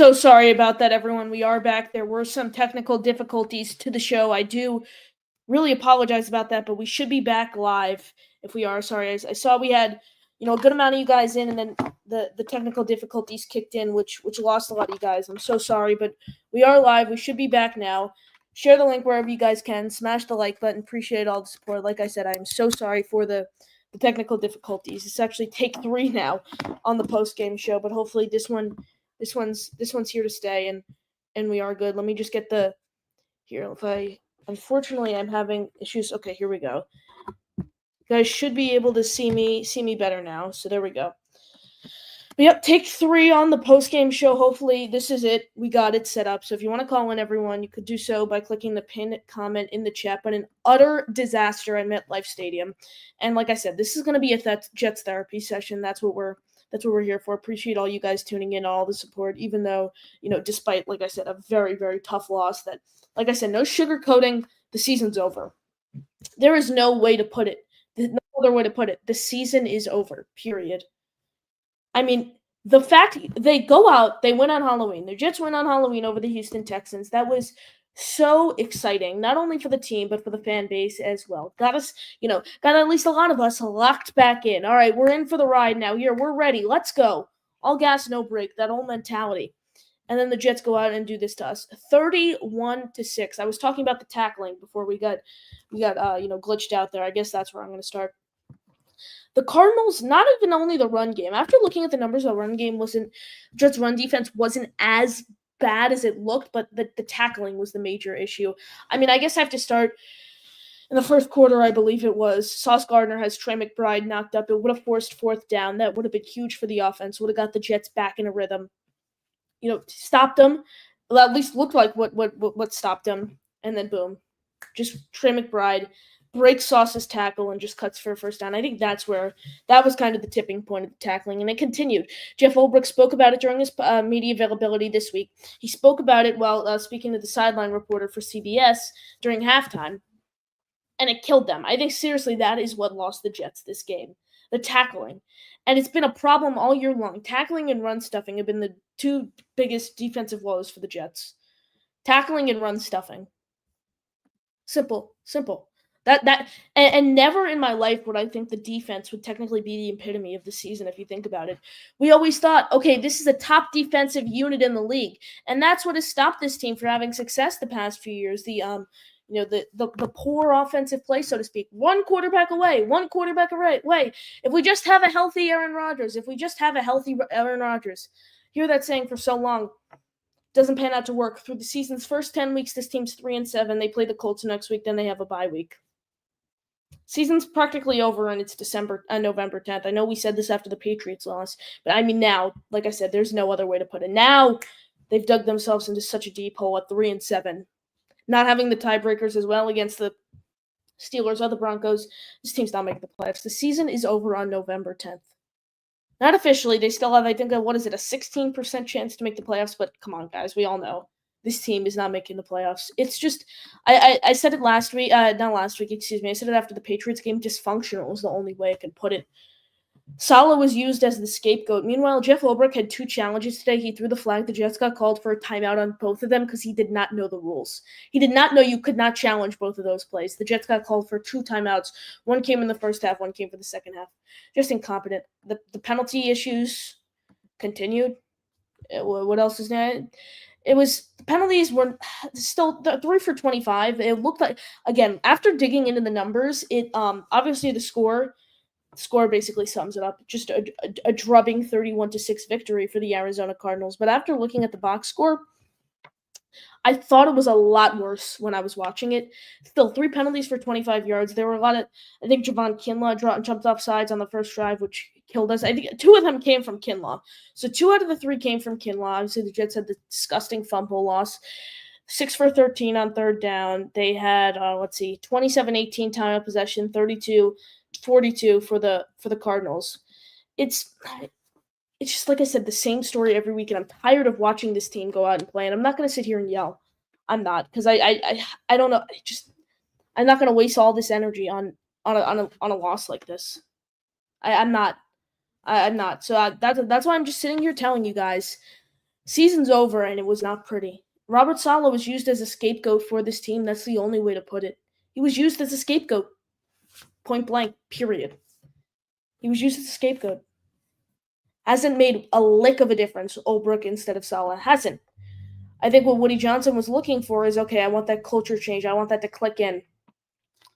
so sorry about that, everyone. We are back. There were some technical difficulties to the show. I do really apologize about that, but we should be back live if we are. Sorry, I saw we had a good amount of you guys in, and then the technical difficulties kicked in, which lost a lot of you guys. I'm so sorry, but we are live. We should be back now. Share the link wherever you guys can. Smash the like button. Appreciate all the support. Like I said, I am so sorry for the technical difficulties. It's actually take 3 now on the post game show, but hopefully this one's here to stay, and we are good. Let me just get the here. If I unfortunately I'm having issues. Okay, here we go. You guys should be able to see me better now. So there we go. But yep, take 3 on the post-game show. Hopefully this is it. We got it set up. So if you want to call in everyone, you could do so by clicking the pinned comment in the chat. But an utter disaster at MetLife Stadium. And like I said, this is going to be a Jets therapy session. That's what we're here for. Appreciate all you guys tuning in, all the support, even though, despite, like I said, a very, very tough loss that, like I said, no sugarcoating, the season's over. There is no way to put it. No other way to put it. The season is over, period. I mean, the fact they go out, they win on Halloween. The Jets win on Halloween over the Houston Texans. That was so exciting, not only for the team, but for the fan base as well. Got us, got at least a lot of us locked back in. All right, we're in for the ride now. Here, we're ready. Let's go. All gas, no break. That old mentality. And then the Jets go out and do this to us. 31-6. I was talking about the tackling before we got glitched out there. I guess that's where I'm going to start. The Cardinals, not even only the run game. After looking at the numbers, the run game Jets' run defense wasn't as bad as it looked, but the tackling was the major issue. I mean, I guess I have to start in the first quarter, I believe it was. Sauce Gardner has Trey McBride knocked up. It would have forced 4th down. That would have been huge for the offense. Would have got the Jets back in a rhythm. Stopped them. Well, at least looked like what stopped them. And then boom, just Trey McBride breaks Sauce's tackle and just cuts for a first down. I think that was kind of the tipping point of the tackling, and it continued. Jeff Ulbrich spoke about it during his media availability this week. He spoke about it while speaking to the sideline reporter for CBS during halftime, and it killed them. I think, seriously, that is what lost the Jets this game, the tackling. And it's been a problem all year long. Tackling and run stuffing have been the 2 biggest defensive woes for the Jets. Tackling and run stuffing. Simple. And never in my life would I think the defense would technically be the epitome of the season if you think about it. We always thought, okay, this is a top defensive unit in the league, and that's what has stopped this team from having success the past few years. The poor offensive play, so to speak. One quarterback away. If we just have a healthy Aaron Rodgers, hear that saying for so long. Doesn't pan out to work. Through the season's first 10 weeks, this team's 3-7. They play the Colts next week, then they have a bye week. Season's practically over, and it's November 10th. I know we said this after the Patriots loss, but I mean now, like I said, there's no other way to put it. Now they've dug themselves into such a deep hole at 3-7. Not having the tiebreakers as well against the Steelers or the Broncos, this team's not making the playoffs. The season is over on November 10th. Not officially. They still have, I think, a 16% chance to make the playoffs, but come on, guys. We all know this team is not making the playoffs. It's just, I said it last week, not last week, excuse me. I said it after the Patriots game. Dysfunctional was the only way I could put it. Saleh was used as the scapegoat. Meanwhile, Jeff Ulbrich had 2 challenges today. He threw the flag. The Jets got called for a timeout on both of them because he did not know the rules. He did not know you could not challenge both of those plays. The Jets got called for 2 timeouts. One came in the first half, one came for the second half. Just incompetent. The penalty issues continued. What else is there? The penalties were still 3 for 25. It looked like, again, after digging into the numbers, it obviously the score basically sums it up. Just a drubbing 31-6 victory for the Arizona Cardinals. But after looking at the box score, I thought it was a lot worse when I was watching it. Still, 3 penalties for 25 yards. There were a lot of, I think Javon Kinlaw jumped off sides on the first drive, which killed us. I think 2 of them came from Kinlaw. So 2 out of the 3 came from Kinlaw. Obviously, the Jets had the disgusting fumble loss. 6 for 13 on 3rd down. They had, 27-18 time of possession, 32-42 for the Cardinals. It's just, like I said, the same story every week, and I'm tired of watching this team go out and play, and I'm not going to sit here and yell. I'm not, because I don't know. I'm not going to waste all this energy on a loss like this. I'm not. So that's why I'm just sitting here telling you guys, Season's over, and it was not pretty. Robert Saleh was used as a scapegoat for this team. That's the only way to put it. He was used as a scapegoat, point blank, period. He was used as a scapegoat. Hasn't made a lick of a difference, Ulbrich instead of Saleh. Hasn't. I think what Woody Johnson was looking for is, okay, I want that culture change. I want that to click in.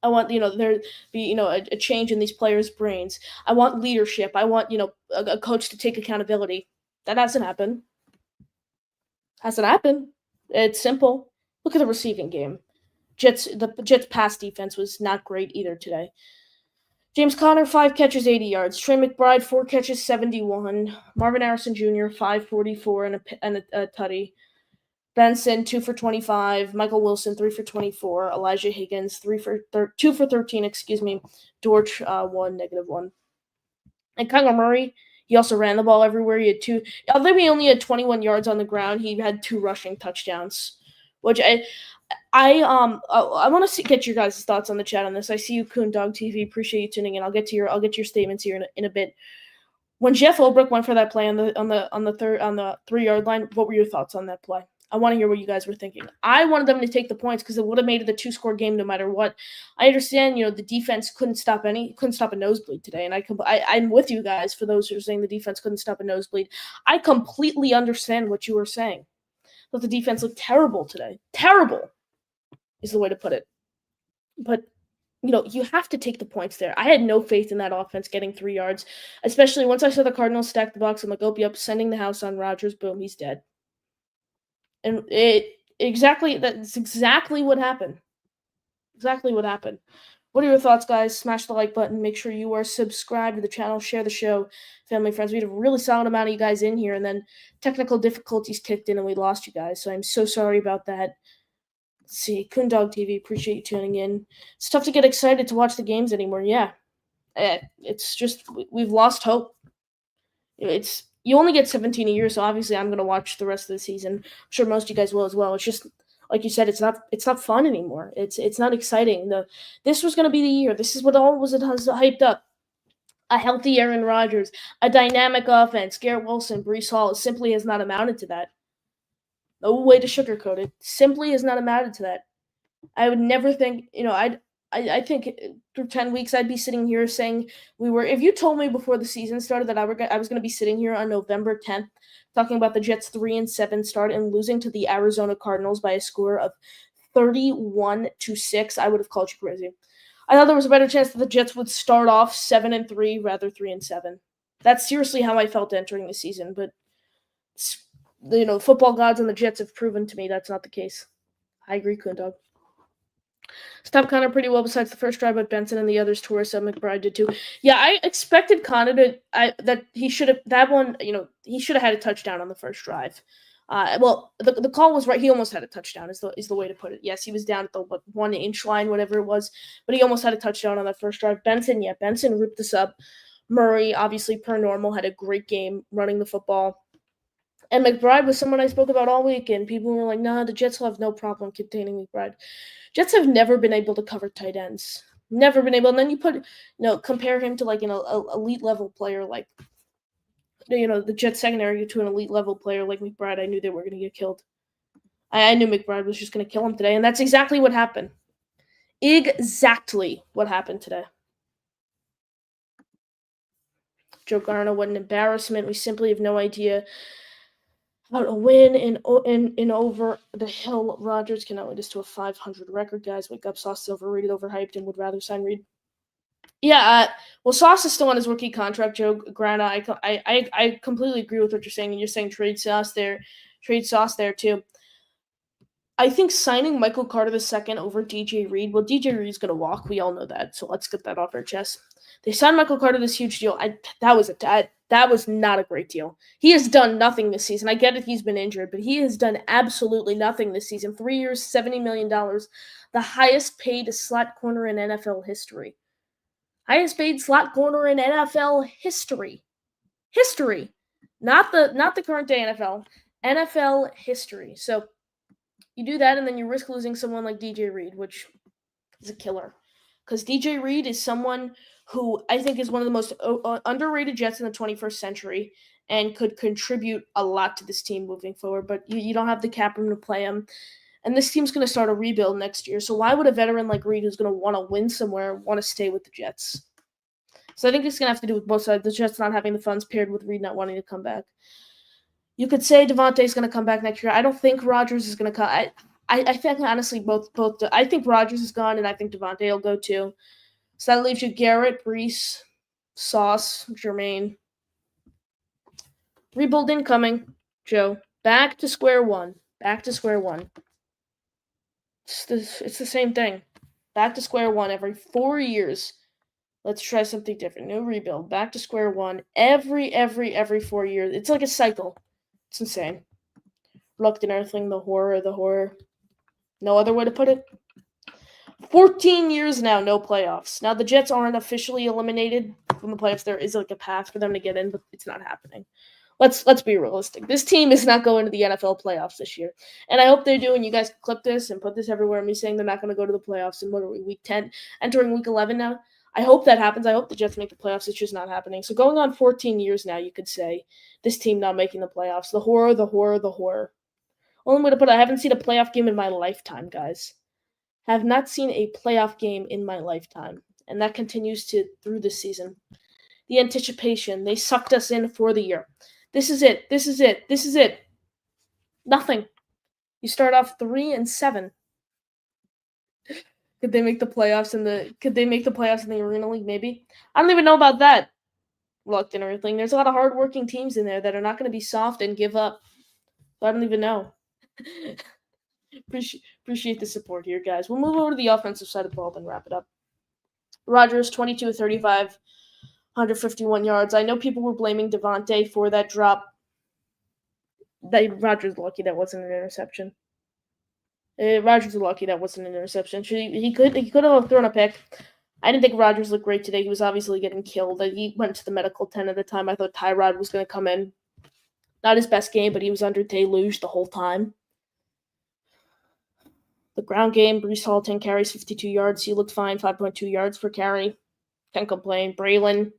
I want, there be, a change in these players' brains. I want leadership. I want, a coach to take accountability. That hasn't happened. Hasn't happened. It's simple. Look at the receiving game. The Jets' pass defense was not great either today. James Conner, 5 catches, 80 yards. Trey McBride, 4 catches, 71. Marvin Harrison Jr., 544 and a tutty. Benson, 2 for 25. Michael Wilson, 3 for 24. Elijah Higgins, 2 for 13, Dortch, 1, -1. And Kyler Murray, he also ran the ball everywhere. He had 2, although he only had 21 yards on the ground, he had 2 rushing touchdowns, which I want to get your guys' thoughts on the chat on this. I see you, Coon Dog TV. Appreciate you tuning in. I'll get your statements here in a bit. When Jeff Ulbrich went for that play on the 3-yard line, what were your thoughts on that play? I want to hear what you guys were thinking. I wanted them to take the points because it would have made it a 2-score game no matter what. I understand, the defense couldn't stop a nosebleed today, and I'm with you guys for those who are saying the defense couldn't stop a nosebleed. I completely understand what you were saying. But the defense looked terrible today. Terrible is the way to put it. But you have to take the points there. I had no faith in that offense getting 3 yards, especially once I saw the Cardinals stack the box. I'm like, oh, yep, sending the house on Rodgers. Boom, he's dead. And that's exactly what happened. Exactly what happened. What are your thoughts, guys? Smash the like button. Make sure you are subscribed to the channel. Share the show. Family, friends. We had a really solid amount of you guys in here, and then technical difficulties kicked in, and we lost you guys. So I'm so sorry about that. Let's see. Coon Dog TV. Appreciate you tuning in. It's tough to get excited to watch the games anymore. Yeah. It's just we've lost hope. You only get 17 a year, so obviously I'm going to watch the rest of the season. I'm sure most of you guys will as well. It's just like you said, it's not fun anymore. It's not exciting. This was going to be the year. This is what all was hyped up. A healthy Aaron Rodgers, a dynamic offense, Garrett Wilson, Breece Hall. It simply has not amounted to that. No way to sugarcoat it. Simply has not amounted to that. I would never think, I think through 10 weeks I'd be sitting here saying if you told me before the season started that I was going to be sitting here on November 10th talking about the Jets 3-7 start and losing to the Arizona Cardinals by a score of 31-6, I would have called you crazy. I thought there was a better chance that the Jets would start off 7-3 rather 3-7. That's seriously how I felt entering the season, but football gods and the Jets have proven to me that's not the case. I agree, Kundog. Stopped Connor pretty well besides the first drive, but Benson and the others tore us up. McBride did too. Yeah, I expected Connor that he should have he should have had a touchdown on the first drive. The call was right. He almost had a touchdown is the way to put it. Yes, he was down at the 1 inch line, whatever it was, but he almost had a touchdown on that first drive. Benson ripped this up. Murray, obviously per normal, had a great game running the football. And McBride was someone I spoke about all week, and people were like, nah, the Jets will have no problem containing McBride. Jets have never been able to cover tight ends. Never been able. And then you compare him to like an elite level player like, the Jets secondary to an elite level player like McBride. I knew they were going to get killed. I knew McBride was just going to kill him today, and that's exactly what happened. Exactly what happened today. Joe Garno, what an embarrassment. We simply have no idea about a win in over the hill. Rodgers cannot lead us to a 500 record, guys. Wake up, Sauce is overrated, overhyped, and would rather sign Reed. Yeah, well, Sauce is still on his rookie contract, Joe Grana. I completely agree with what you're saying. You're saying trade Sauce there too. I think signing Michael Carter II over DJ Reed. Well, DJ Reed's gonna walk. We all know that. So let's get that off our chest. They signed Michael Carter this huge deal. That was not a great deal. He has done nothing this season. I get it, he's been injured, but he has done absolutely nothing this season. 3 years, $70 million, the highest paid slot corner in NFL history. Highest paid slot corner in NFL history. History. Not the current day NFL. NFL history. So you do that, and then you risk losing someone like DJ Reed, which is a killer. Because DJ Reed is someone who I think is one of the most underrated Jets in the 21st century. and could contribute a lot to this team moving forward. But you don't have the cap room to play him. And this team's going to start a rebuild next year. So why would a veteran like Reed, who's going to want to win somewhere, want to stay with the Jets? So I think it's going to have to do with both sides. The Jets not having the funds paired with Reed not wanting to come back. You could say Devontae's going to come back next year. I don't think Rodgers is going to come. I think honestly both. I think Rodgers is gone, and I think Devontae will go too. So that leaves you Garrett, Brees, Sauce, Jermaine. Rebuild incoming, Joe. Back to square one. Back to square one. It's the same thing. Back to square one every 4 years. Let's try something different. New rebuild. Back to square one every 4 years. It's like a cycle. It's insane. Reluctant Earthling, the horror. No other way to put it. 14 years now, no playoffs. Now the Jets aren't officially eliminated from the playoffs. There is like a path for them to get in, but it's not happening. Let's be realistic. This team is not going to the NFL playoffs this year. And I hope they do, and you guys can clip this and put this everywhere, me saying they're not going to go to the playoffs in, what are we, week 10, entering week 11 now? I hope that happens. I hope the Jets make the playoffs. It's just not happening. So going on 14 years now, you could say, this team not making the playoffs. The horror. Only way to put it, I haven't seen a playoff game in my lifetime, guys. Have not seen a playoff game in my lifetime. And that continues through this season. The anticipation. They sucked us in for the year. This is it. Nothing. You start off 3-7. Could they make the playoffs in the Arena League? Maybe. I don't even know about that. Luck and everything. There's a lot of hardworking teams in there that are not going to be soft and give up. So I don't even know. Appreciate the support here, guys. We'll move over to the offensive side of the ball and wrap it up. Rodgers, 22-35, 151 yards. I know people were blaming Devontae for that drop. Rodgers lucky that wasn't an interception. Rodgers was lucky that wasn't an interception. He could have thrown a pick. I didn't think Rodgers looked great today. He was obviously getting killed. He went to the medical tent at the time. I thought Tyrod was going to come in. Not his best game, but he was under deluge the whole time. The ground game, Breece Hall, 10 carries, 52 yards. He looked fine, 5.2 yards per carry. Can't complain. Braylon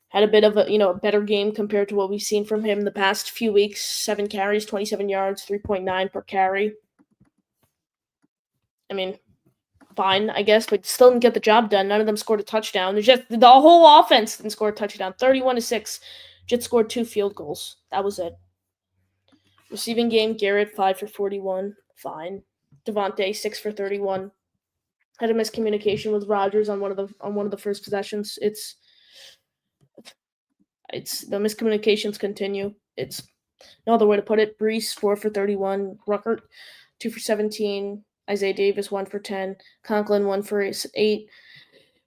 had a bit of a better game compared to what we've seen from him the past few weeks. 7 carries, 27 yards, 3.9 per carry. I mean, fine, I guess, but still didn't get the job done. None of them scored a touchdown. The whole offense didn't score a touchdown. 31-6. Jets scored 2 field goals. That was it. Receiving game, Garrett, 5 for 41. Fine. Devontae, 6 for 31. Had a miscommunication with Rodgers on one of the first possessions. It's the miscommunications continue. It's no other way to put it. Breece, 4 for 31. Ruckert, 2 for 17. Isaiah Davis, 1 for 10. Conklin, 1 for 8.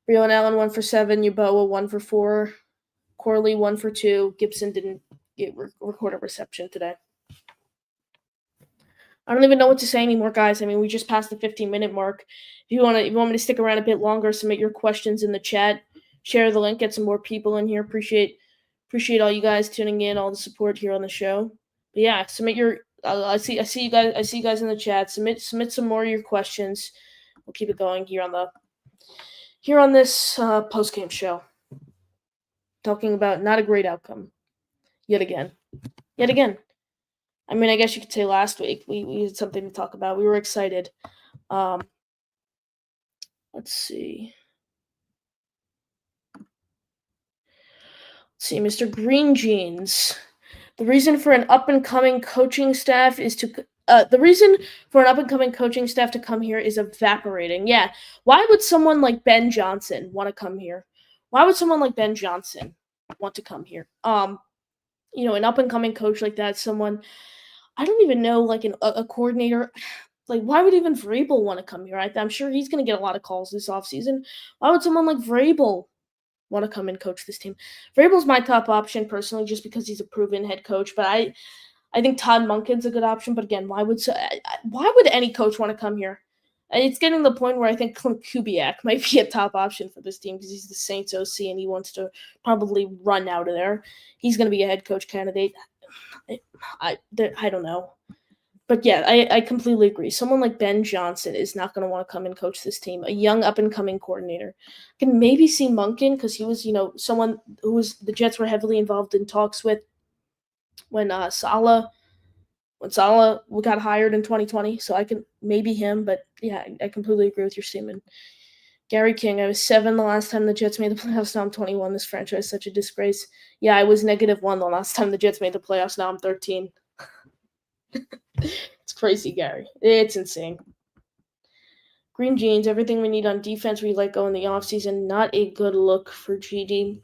Braylon Allen, 1 for 7. Yeboah, 1 for 4. Corley, 1 for 2. Gibson didn't record a reception today. I don't even know what to say anymore, guys. I mean, we just passed the 15-minute mark. If you want me to stick around a bit longer, submit your questions in the chat. Share the link, get some more people in here. Appreciate all you guys tuning in, all the support here on the show. But yeah, submit your. I see you guys in the chat. Submit some more of your questions. We'll keep it going here on this post-game show. Talking about not a great outcome. Yet again. I mean, I guess you could say last week we had something to talk about. We were excited. Let's see. Mr. Green Jeans. The reason for an up-and-coming coaching staff to come here is evaporating. Yeah. Why would someone like Ben Johnson want to come here? Why would someone like Ben Johnson want to come here? An up-and-coming coach like that, someone, I don't even know, like a coordinator. Like, why would even Vrabel want to come here? I'm sure he's going to get a lot of calls this offseason. Why would someone like Vrabel want to come and coach this team? Vrabel's my top option personally, just because he's a proven head coach. But I think Todd Monken's a good option. But again, why would any coach want to come here? It's getting to the point where I think Clint Kubiak might be a top option for this team because he's the Saints OC and he wants to probably run out of there. He's going to be a head coach candidate. I don't know. But yeah, I completely agree. Someone like Ben Johnson is not going to want to come and coach this team. A young up-and-coming coordinator. I can maybe see Monken because he was, someone who the Jets were heavily involved in talks with. when Salah got hired in 2020, so I can maybe him, but yeah, I completely agree with your statement. Gary King, I was 7 the last time the Jets made the playoffs. Now I'm 21. This franchise is such a disgrace. Yeah, I was -1 the last time the Jets made the playoffs. Now I'm 13. It's crazy, Gary. It's insane. Green jeans, everything we need on defense, we let go in the offseason. Not a good look for GD.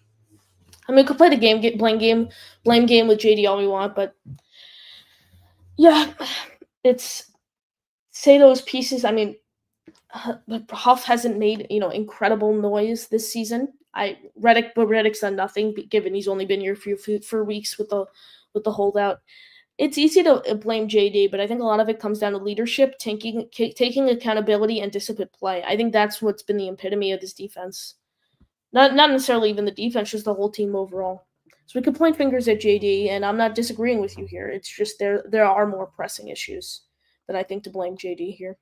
I mean, we could play the blame game with JD all we want, but yeah, it's say those pieces. I mean, Huff hasn't made incredible noise this season. Reddick's done nothing, given he's only been here for weeks with the holdout. It's easy to blame JD, but I think a lot of it comes down to leadership, taking accountability, and disciplined play. I think that's what's been the epitome of this defense. Not necessarily even the defense, just the whole team overall. So we could point fingers at JD, and I'm not disagreeing with you here. It's just there are more pressing issues than I think to blame JD here.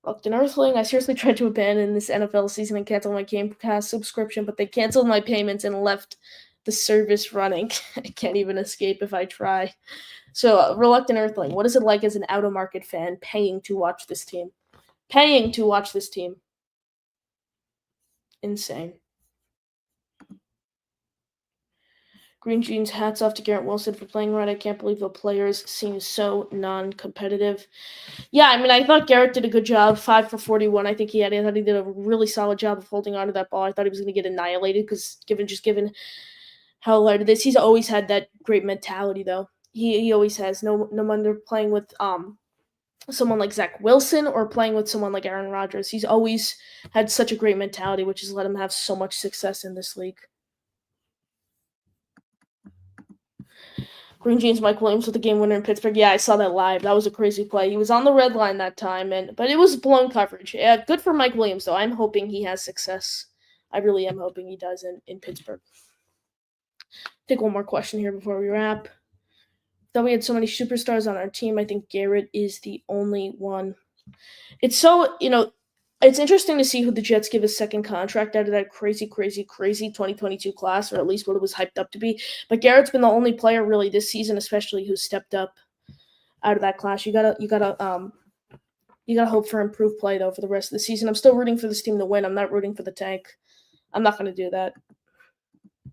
Reluctant Earthling, I seriously tried to abandon this NFL season and cancel my Game Pass subscription, but they canceled my payments and left the service running. I can't even escape if I try. So, Reluctant Earthling, what is it like as an out-of-market fan paying to watch this team? Paying to watch this team. Insane. Green Jeans, hats off to Garrett Wilson for playing right. I can't believe the players seem so non-competitive. Yeah, I mean, I thought Garrett did a good job. 5 for 41. I thought he did a really solid job of holding on to that ball. I thought he was going to get annihilated because given how light it is, he's always had that great mentality though. He always has. No wonder playing with someone like Zach Wilson or playing with someone like Aaron Rodgers. He's always had such a great mentality, which has let him have so much success in this league. Green Jeans, Mike Williams with the game winner in Pittsburgh. Yeah, I saw that live. That was a crazy play. He was on the red line that time, but it was blown coverage. Yeah, good for Mike Williams, though. I'm hoping he has success. I really am hoping he does in Pittsburgh. Take one more question here before we wrap. Though we had so many superstars on our team, I think Garrett is the only one. It's so, it's interesting to see who the Jets give a second contract out of that crazy 2022 class, or at least what it was hyped up to be. But Garrett's been the only player really this season, especially who stepped up out of that class. You gotta hope for improved play though for the rest of the season. I'm still rooting for this team to win. I'm not rooting for the tank. I'm not gonna do that. I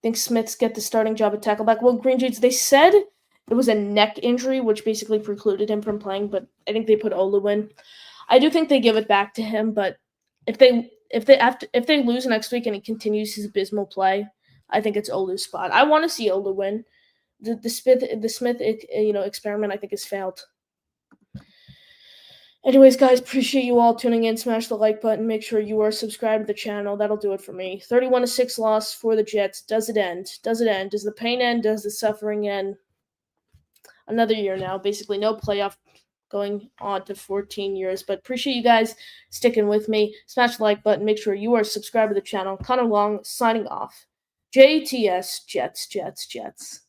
think Smith's get the starting job at tackleback. Well, Green Jeans, they said it was a neck injury, which basically precluded him from playing, but I think they put Olu in. I do think they give it back to him, but if they lose next week and he continues his abysmal play, I think it's Olu's spot. I want to see Olu win. The Smith experiment I think has failed. Anyways, guys, appreciate you all tuning in. Smash the like button. Make sure you are subscribed to the channel. That'll do it for me. 31-6 loss for the Jets. Does it end? Does it end? Does the pain end? Does the suffering end? Another year now. Basically, no playoff going on to 14 years. But appreciate you guys sticking with me. Smash the like button. Make sure you are subscribed to the channel. Connor Long signing off. JTS Jets.